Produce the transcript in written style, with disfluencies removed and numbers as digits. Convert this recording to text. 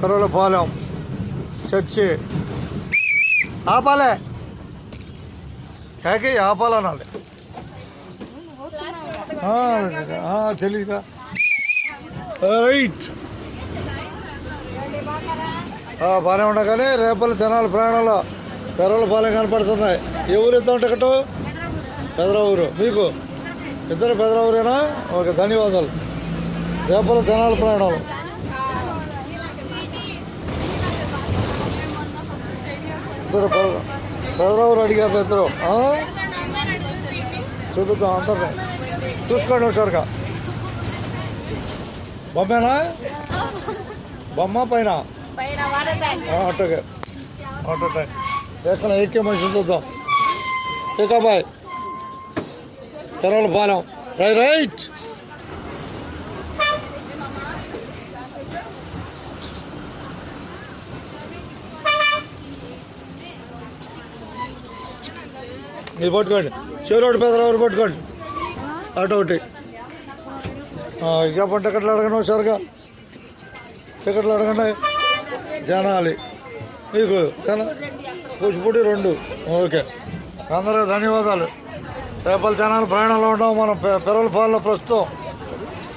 పెరవలపాలెం church ఆపాలే కాకి ఆపాలనాలి తెలీదా right బాగానే ఉండగానే రేపల్లి తెనాలి ప్రయాణంలో పెరవలపాలెం కనపడుతున్నాయి. ఏ ఊరు ఇద్దాం టికెట్? పెదరావూరు. మీకు ఇద్దరు పెదరావూరేనా? ఓకే, ధన్యవాదాలు. రేపల్లి తెనాలి ప్రయాణంలో ఇద్దరు పెదరావూరు అడిగారు. ఇద్దరు చూపిద్దాం, అందరినీ చూసుకోండి ఒకసారిగా. బొమ్మేనా? బొమ్మ పైన ఆటోకే ఆటో టైం ఎక్కడ ఎక్కే మనిషి చూద్దాం. బాయ్ పెరవలపాలెం రైట్. ఇది పట్టుకోండి, చెరువుడు పెదరావూరు పట్టుకోండి. ఆటో ఒకటి చెప్పండి. టికెట్లు అడగండి ఒకసారిగా, టికెట్లు అడగండి. జనాలి మీకు కూచిపూడి 2. ఓకే, అందరూ ధన్యవాదాలు. రేపటి జనాలు ప్రయాణంలో ఉన్నాం మనం పెరవలపాలెంలో ప్రస్తుతం.